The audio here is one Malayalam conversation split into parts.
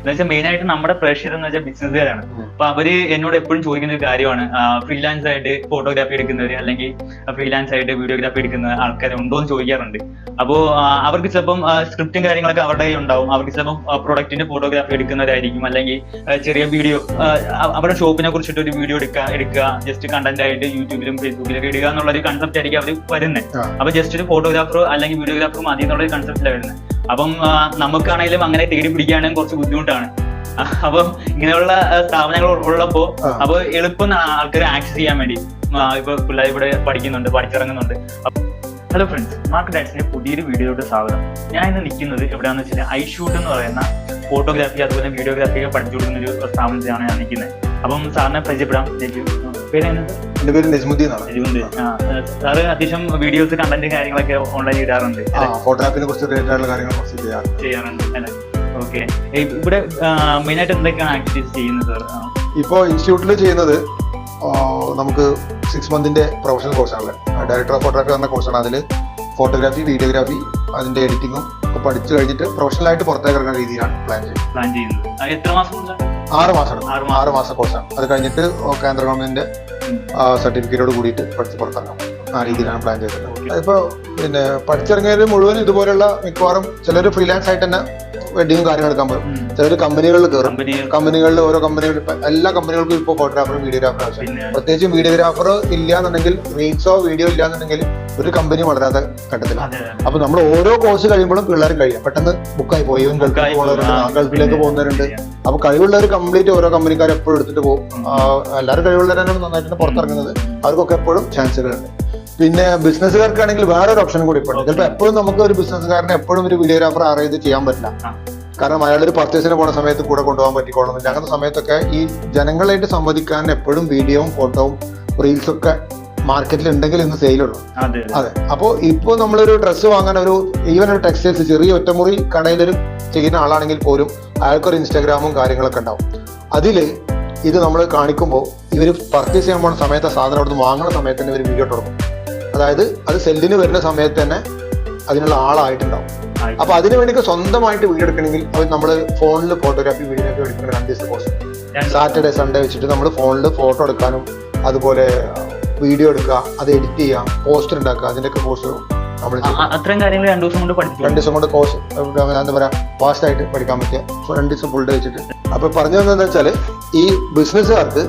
എന്ന് വെച്ചാൽ മെയിൻ ആയിട്ട് നമ്മുടെ പ്രേക്ഷകർ എന്ന് വെച്ചാൽ ബിസിനസ്സുകാരാണ്. അപ്പൊ അവര് എന്നോട് എപ്പോഴും ചോദിക്കുന്ന ഒരു കാര്യമാണ്, ഫ്രീലാൻസ് ആയിട്ട് ഫോട്ടോഗ്രാഫി എടുക്കുന്നവര് അല്ലെങ്കിൽ ഫ്രീലാൻസ് ആയിട്ട് വീഡിയോഗ്രാഫി എടുക്കുന്ന ആൾക്കാർ ഉണ്ടോ എന്ന് ചോദിക്കാറുണ്ട്. അപ്പോ അവർക്ക് ചിലപ്പം സ്ക്രിപ്റ്റും കാര്യങ്ങളൊക്കെ അവരുടെ ഉണ്ടാവും. അവർക്ക് ചിലപ്പം പ്രൊഡക്റ്റിന്റെ ഫോട്ടോഗ്രാഫി എടുക്കുന്നവരായിരിക്കും, അല്ലെങ്കിൽ ചെറിയ വീഡിയോ അവരുടെ ഷോപ്പിനെ കുറിച്ചിട്ട് ഒരു വീഡിയോ എടുക്കുക ജസ്റ്റ് കണ്ടന്റ് ആയിട്ട് യൂട്യൂബിലും ഫേസ്ബുക്കിലൊക്കെ ഇടുക എന്നുള്ള ഒരു കൺസെപ്റ്റ് ആയിരിക്കും അവർ വരുന്നത്. അപ്പൊ ജസ്റ്റ് ഒരു ഫോട്ടോഗ്രാഫറോ അല്ലെങ്കിൽ വീഡിയോഗ്രാഫറോ മതി എന്നുള്ള ഒരു കൺസെപ്റ്റിലാണ് വരുന്നത്. അപ്പം നമുക്കാണെങ്കിലും അങ്ങനെ തേടി പിടിക്കാനും കുറച്ച് ബുദ്ധിമുട്ടാണ്. അപ്പം ഇങ്ങനെയുള്ള സ്ഥാപനങ്ങൾ ഉള്ളപ്പോ അപ്പൊ എളുപ്പം ആൾക്കാർ ആക്സസ് ചെയ്യാൻ വേണ്ടി ഇപ്പൊ പിള്ളേർ ഇവിടെ പഠിക്കുന്നുണ്ട്, പഠിച്ചിറങ്ങുന്നുണ്ട്. ഹലോ ഫ്രണ്ട്സ്, മാർക്ക് ഡാൻസിന്റെ പുതിയൊരു വീഡിയോയുടെ സ്വാഗതം. ഞാൻ ഇന്ന് നിൽക്കുന്നത് എവിടെയാണെന്ന് വെച്ചാൽ ഐഷൂട്ട് എന്ന് പറയുന്ന ഫോട്ടോഗ്രാഫി അതുപോലെ വീഡിയോഗ്രാഫി ഒക്കെ പഠിച്ചു കൊടുക്കുന്ന ഒരു സ്ഥാപനത്തിലാണ് ഞാൻ നിൽക്കുന്നത്. അപ്പം സാറിനെ പരിചയപ്പെടാം. എന്റെ പേര് നജ്മുദ്ദീൻ ആണ്. സാറ് അത്യാവശ്യം വീഡിയോസ് കണ്ടന്റ് കാര്യങ്ങളൊക്കെ ഓൺലൈൻ ഇടാറുണ്ട്, ഫോട്ടോഗ്രാഫിനെ കുറിച്ച് റിലേറ്റഡ് കാര്യങ്ങൾ ചെയ്യാറുണ്ട് അല്ലെ? ഓക്കെ. ഇവിടെ മെയിൻ ആയിട്ട് എന്തൊക്കെയാണ് ആക്ടിവിറ്റീസ് ചെയ്യുന്നത് സാർ? ഇപ്പോൾ ഇൻസ്റ്റിറ്റ്യൂട്ടിൽ ചെയ്യുന്നത് നമുക്ക് 6 മന്തിന്റെ പ്രൊഫഷണൽ കോഴ്സാണല്ലേ. ഡയറക്ടർ ഓഫ് ഫോട്ടോഗ്രാഫി എന്ന കോഴ്സാണ്. അതിൽ ഫോട്ടോഗ്രാഫി, വീഡിയോഗ്രാഫി, അതിന്റെ എഡിറ്റിങ്ങും ഒക്കെ പഠിച്ചു കഴിഞ്ഞിട്ട് പ്രൊഫഷണൽ ആയിട്ട് പുറത്തേക്ക് ഇറങ്ങുന്ന രീതിയിലാണ് പ്ലാൻ ചെയ്യുന്നത്. എത്ര മാസം? 6 മാസമാണ്. 6 മാസ കോഴ്സാണ്. അത് കഴിഞ്ഞിട്ട് കേന്ദ്ര ഗവൺമെന്റിന്റെ സർട്ടിഫിക്കറ്റോട് കൂടിയിട്ട് പഠിച്ച് പുറത്തിറങ്ങാം. ആ രീതിയിലാണ് പ്ലാൻ ചെയ്തത്. ഇപ്പോൾ പിന്നെ പഠിച്ചിറങ്ങിയവർ മുഴുവൻ ഇതുപോലെയുള്ള മിക്കവാറും ചിലർ ഫ്രീലാൻസ് ആയിട്ട് തന്നെ വെഡിങ്ങും കാര്യങ്ങൾ എടുക്കാൻ പോകും. ചിലർ കമ്പനികളിൽ കയറും. കമ്പനികളിൽ ഓരോ കമ്പനികൾ എല്ലാ കമ്പനികൾക്കും ഇപ്പോൾ ഫോട്ടോഗ്രാഫറും വീഡിയോഗ്രാഫറും ആവശ്യം. പ്രത്യേകിച്ചും വീഡിയോഗ്രാഫർ ഇല്ല എന്നുണ്ടെങ്കിൽ, റീൽസോ വീഡിയോ ഇല്ല എന്നുണ്ടെങ്കിൽ ഒരു കമ്പനി വളരാതെ ഘട്ടത്തില്ല. അപ്പൊ നമ്മൾ ഓരോ കോഴ്സ് കഴിയുമ്പോഴും പിള്ളേർ കഴിയാം പെട്ടെന്ന് ബുക്കായി പോയി. ഗൾഫിലേക്ക് പോകുന്നവരുണ്ട്. അപ്പൊ കഴിവുള്ളവർ കംപ്ലീറ്റ് ഓരോ കമ്പനിക്കാർ എപ്പോഴും എടുത്തിട്ട് പോകും. എല്ലാവരും കഴിവുള്ളവരാണ് നന്നായിട്ട് പുറത്തിറങ്ങുന്നത്. അവർക്കൊക്കെ എപ്പോഴും ചാൻസുകളുണ്ട്. പിന്നെ ബിസിനസ്സുകാർക്കാണെങ്കിൽ വേറൊരു ഓപ്ഷൻ കൂടി ഇപ്പോൾ ഉണ്ട്. ചിലപ്പോൾ എപ്പോഴും നമുക്ക് ഒരു ബിസിനസ്സുകാരനെ എപ്പോഴും ഒരു വീഡിയോഗ്രാഫർ അറേഞ്ച് ചെയ്യാൻ പറ്റില്ല. കാരണം അയാളൊരു പർച്ചേസിന് പോണ സമയത്ത് കൂടെ കൊണ്ടുപോകാൻ പറ്റിക്കോളുന്നില്ല. അങ്ങനത്തെ സമയത്തൊക്കെ ഈ ജനങ്ങളായിട്ട് സംവദിക്കാൻ എപ്പോഴും വീഡിയോയും ഫോട്ടോവും റീൽസും ഒക്കെ മാർക്കറ്റിൽ ഉണ്ടെങ്കിൽ ഇന്ന് സെയിലുള്ളൂ. അതെ. അപ്പോൾ ഇപ്പോൾ നമ്മളൊരു ഡ്രസ്സ് വാങ്ങാൻ ഈവൻ ഒരു ടെക്സ്റ്റൈൽസ് ചെറിയ ഒറ്റമുറി കടയിലൊരു ചെയ്യുന്ന ആളാണെങ്കിൽ പോലും അയാൾക്കൊരു ഇൻസ്റ്റാഗ്രാമും കാര്യങ്ങളൊക്കെ ഉണ്ടാവും. അതിൽ ഇത് നമ്മൾ കാണിക്കുമ്പോൾ ഇവർ പർച്ചേസ് ചെയ്യാൻ പോകുന്ന സമയത്ത് സാധനം അവിടുന്ന് വാങ്ങുന്ന സമയത്ത് തന്നെ ഇവർ വീഡിയോ തുടങ്ങും. അതായത് അത് സെല്ലിന് വരുന്ന സമയത്ത് തന്നെ അതിനുള്ള ആളായിട്ടുണ്ടാവും. അപ്പൊ അതിനു വേണ്ടി സ്വന്തമായിട്ട് വീഡിയോ എടുക്കണമെങ്കിൽ അത് നമ്മൾ ഫോണിൽ ഫോട്ടോഗ്രാഫി വീഡിയോഗ്രാഫി എടുക്കുന്ന 2 ദിവസത്തെ കോഴ്സ്. സാറ്റർഡേ സൺഡേ വെച്ചിട്ട് നമ്മൾ ഫോണിൽ ഫോട്ടോ എടുക്കാനും അതുപോലെ വീഡിയോ എടുക്കുക, അത് എഡിറ്റ് ചെയ്യുക, പോസ്റ്റർ ഉണ്ടാക്കുക, അതിന്റെയൊക്കെ കോഴ്സ് നമ്മൾ അത്രയും കാര്യങ്ങൾ 2 ദിവസം കൊണ്ട് പഠിച്ചു. 2 ദിവസം കൊണ്ട് കോഴ്സ് എന്താ പറയാ ഫാസ്റ്റ് ആയിട്ട് പഠിക്കാൻ പറ്റിയ 2 ദിവസം ഫുൾ ഡേ വെച്ചിട്ട്. അപ്പൊ പറഞ്ഞു എന്താ വെച്ചാൽ ഈ ബിസിനസ്സുകാർക്ക്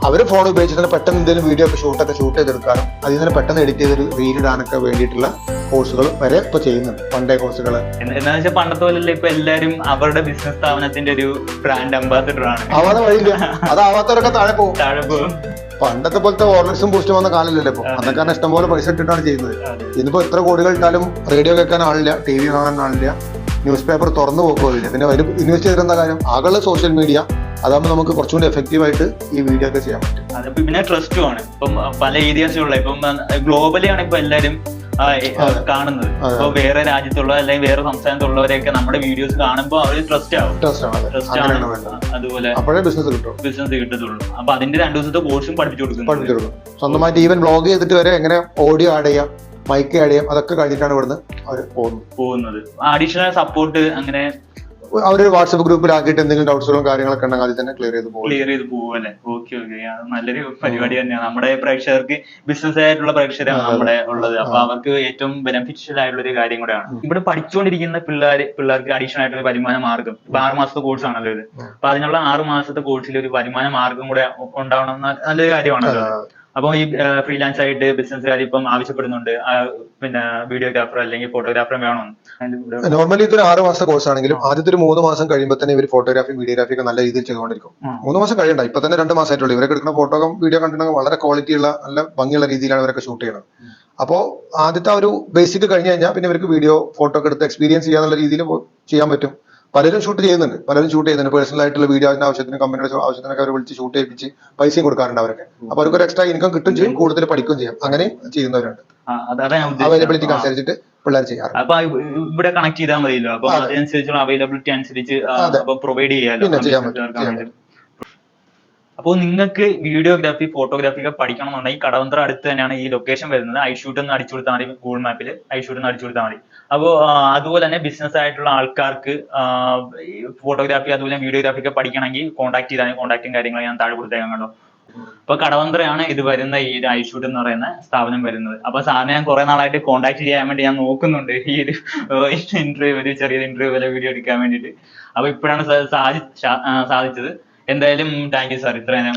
അവര് ഫോൺ ഉപയോഗിച്ചിട്ട് പെട്ടെന്ന് എന്തെങ്കിലും വീഡിയോ ഒക്കെ ഷൂട്ട് ചെയ്തെടുക്കാനും അതിൽ നിന്ന് പെട്ടെന്ന് എഡിറ്റ് ചെയ്തൊരു റീൽ ഇടാനൊക്കെ വേണ്ടിയിട്ടുള്ള കോഴ്സുകൾ വരെ ഇപ്പൊ ചെയ്യുന്നുണ്ട്. പണ്ടേ കോഴ്സുകൾ എന്താ വെച്ചാൽ പണ്ടത്തെ പോലെ ഇപ്പൊ എല്ലാരും അവരുടെ ബിസിനസ് സ്ഥാപനത്തിന്റെ ഒരു ബ്രാൻഡ് അംബാസിഡർ ആണ്. ആവാതെ വഴിയില്ല. അതാവാത്തവരൊക്കെ താഴെ പോകും. പണ്ടത്തെ പോലത്തെ ഓർലിക്സും ബൂസ്റ്റും വന്ന കാലമല്ലല്ലോ ഇപ്പൊ. അതൊക്കെ ഇഷ്ടംപോലെ പൈസ ഇട്ടിട്ടാണ് ചെയ്യുന്നത്. ഇന്നിപ്പോ എത്ര കോടികൾ ഇട്ടാലും റേഡിയോ കേൾക്കാൻ ആളില്ല, TV കാണാൻ ആളില്ല, ന്യൂസ് പേപ്പർ തുറന്നു പോകില്ല. പിന്നെ അവർ ഇൻവെസ്റ്റ് ചെയ്തിരുന്ന കാര്യം ആകെ സോഷ്യൽ മീഡിയ. അതാകുമ്പോൾ നമുക്ക് കുറച്ചുകൂടി എഫക്റ്റീവായിട്ട് ഈ വീഡിയോ ഒക്കെ ചെയ്യാൻ പറ്റും. പിന്നെ ട്രസ്റ്റും ആണ്. ഇപ്പം പല ഏരിയാസിലുള്ള ഇപ്പം ഗ്ലോബലി ആണ് ഇപ്പൊ എല്ലാരും കാണുന്നത്. ഇപ്പൊ വേറെ രാജ്യത്തുള്ള അല്ലെങ്കിൽ വേറെ സംസ്ഥാനത്തുള്ളവരെയൊക്കെ നമ്മുടെ വീഡിയോസ് കാണുമ്പോൾ അവർ ട്രസ്റ്റ് ആവും. അതുപോലെ ബിസിനസ് കിട്ടത്തുള്ളൂ. അപ്പൊ അതിന്റെ 2 ദിവസത്തെ കോഴ്സും പഠിപ്പിച്ചു കൊടുക്കും. സ്വന്തമായിട്ട് ഈവൻ വ്ളോഗ് ചെയ്തിട്ട് വരെ എങ്ങനെ ഓഡിയോ ആഡ് ചെയ്യാം, മൈക്ക് ആഡ് ചെയ്യാം, അതൊക്കെ കഴിഞ്ഞിട്ടാണ് ഇവിടുന്ന് അവർ പോകുന്നത്. അഡീഷണൽ സപ്പോർട്ട് അങ്ങനെ അവരൊരു വാട്സ്ആപ്പ് ഗ്രൂപ്പിലാക്കിയിട്ട് എന്തെങ്കിലും ഡൗട്ട്സുകളും കാര്യങ്ങളൊക്കെ ഉണ്ടെങ്കിൽ അതിൽ തന്നെ ക്ലിയർ ചെയ്ത് പോകും അല്ലേ? ഓക്കെ. നല്ലൊരു പരിപാടി തന്നെയാണ്. നമ്മുടെ പ്രേക്ഷകർക്ക് ബിസിനസ് ആയിട്ടുള്ള പ്രേക്ഷകരാണ് നമ്മുടെ ഉള്ളത്. അപ്പൊ അവർക്ക് ഏറ്റവും ബെനിഫിഷ്യൽ ആയിട്ടുള്ള ഒരു കാര്യം കൂടെയാണ്. ഇവിടെ പഠിച്ചുകൊണ്ടിരിക്കുന്ന പിള്ളേർക്ക് അഡീഷണൽ ആയിട്ടുള്ള വരുമാന മാർഗം. ഇപ്പൊ 6 മാസത്തെ കോഴ്സ് ആണല്ലോ ഇത്. അപ്പൊ അതിനുള്ള 6 മാസത്തെ കോഴ്സിൽ ഒരു വരുമാന മാർഗം കൂടെ ഉണ്ടാവണം നല്ലൊരു കാര്യമാണല്ലോ. അപ്പൊ ഈ ഫ്രീലാൻസ് ആയിട്ട് ബിസിനസ്സുകാർ ഇപ്പം ആവശ്യപ്പെടുന്നുണ്ട് പിന്നെ വീഡിയോഗ്രാഫർ അല്ലെങ്കിൽ ഫോട്ടോഗ്രാഫർ വേണം. നോർമലി ഇതൊരു 6 മാസത്തെ കോഴ്സ് ആണെങ്കിലും ആദ്യത്തെ ഒരു 3 മാസം കഴിയുമ്പോൾ തന്നെ ഇവർ ഫോട്ടോഗ്രാഫി വീഡിയോഗ്രാഫി ഒക്കെ നല്ല രീതിയിൽ ചെയ്തുകൊണ്ടിരിക്കും. 3 മാസം കഴിയണ്ട, ഇപ്പൊ തന്നെ 2 മാസമായിട്ടുള്ളൂ. ഇവരൊക്കെ എടുക്കുന്ന ഫോട്ടോ വീഡിയോ കണ്ടിട്ടുണ്ടെങ്കിൽ വളരെ ക്വാളിറ്റിയുള്ള നല്ല ഭംഗിയുള്ള രീതിയിലാണ് ഇവരൊക്കെ ഷൂട്ട് ചെയ്യുന്നത്. അപ്പോൾ ആദ്യത്തെ ഒരു ബേസിക് കഴിഞ്ഞ് കഴിഞ്ഞാൽ പിന്നെ ഇവർക്ക് വീഡിയോ ഫോട്ടോ ഒക്കെ എടുത്ത് എക്സ്പീരിയൻസ് ചെയ്യാന്നുള്ള രീതിയിൽ ചെയ്യാൻ പറ്റും. പലരും ഷൂട്ട് ചെയ്യുന്നുണ്ട്. പേഴ്സണൽ ആയിട്ടുള്ള വീഡിയോന്റെ ആവശ്യത്തിന് കമ്പനിയുടെ ആവശ്യത്തിനൊക്കെ അവർ വിളിച്ച് ഷൂട്ട് ചെയ്യിപ്പിച്ച് പൈസയും കൊടുക്കാറുണ്ട് അവരൊക്കെ. അപ്പൊ അവർക്ക് ഒരു എക്സ്ട്രാ ഇൻകം കിട്ടും ചെയ്യും, കൂടുതൽ പഠിക്കുകയും ചെയ്യും. അങ്ങനെ ചെയ്യുന്നവരുണ്ട്. അവൈലബിലിറ്റിക്ക് അനുസരിച്ചിട്ട് പിള്ളേർ ചെയ്യാറ്. അപ്പൊ ഇവിടെ കണക്ട് ചെയ്താൽ മതിയല്ലോ. അപ്പൊ അതിനനുസരിച്ചുള്ള അവൈലബിലിറ്റി അനുസരിച്ച് പ്രൊവൈഡ് ചെയ്യാലോ. അപ്പോൾ നിങ്ങൾക്ക് വീഡിയോഗ്രാഫി ഫോട്ടോഗ്രാഫി ഒക്കെ പഠിക്കണം എന്നുണ്ടെങ്കിൽ കടവന്ത്ര അടുത്ത് തന്നെയാണ് ഈ ലൊക്കേഷൻ വരുന്നത്. ഐഷൂട്ട് എന്ന് അടിച്ചു കൊടുത്താൽ മതി, ഗൂഗിൾ മാപ്പിൽ ഐഷൂട്ട് എന്ന് അടിച്ചു കൊടുത്താൽ മതി. അപ്പോൾ അതുപോലെ തന്നെ ബിസിനസ് ആയിട്ടുള്ള ആൾക്കാർക്ക് ഫോട്ടോഗ്രാഫി അതുപോലെ വീഡിയോഗ്രാഫി ഒക്കെ പഠിക്കണമെങ്കിൽ കോൺടാക്ട് ചെയ്താൽ കോൺടാക്റ്റും കാര്യങ്ങളും ഞാൻ താഴെ കൊടുത്തേക്കാം കേട്ടോ. അപ്പൊ കടവന്ത്രയാണ് ഇത് വരുന്ന ഈ ഒരു ഐഷൂട്ട് എന്ന് പറയുന്ന സ്ഥാപനം വരുന്നത്. അപ്പൊ സാറിനെ ഞാൻ കുറെ നാളായിട്ട് കോൺടാക്ട് ചെയ്യാൻ വേണ്ടി ഞാൻ നോക്കുന്നുണ്ട് ഈ ഒരു ഇന്റർവ്യൂ, ഒരു ചെറിയൊരു ഇന്റർവ്യൂ വല്ല വീഡിയോ എടുക്കാൻ വേണ്ടിയിട്ട്. അപ്പൊ ഇപ്പോഴാണ് സാധിച്ചത്. എന്തായാലും താങ്ക് യു സാർ ഇത്രയും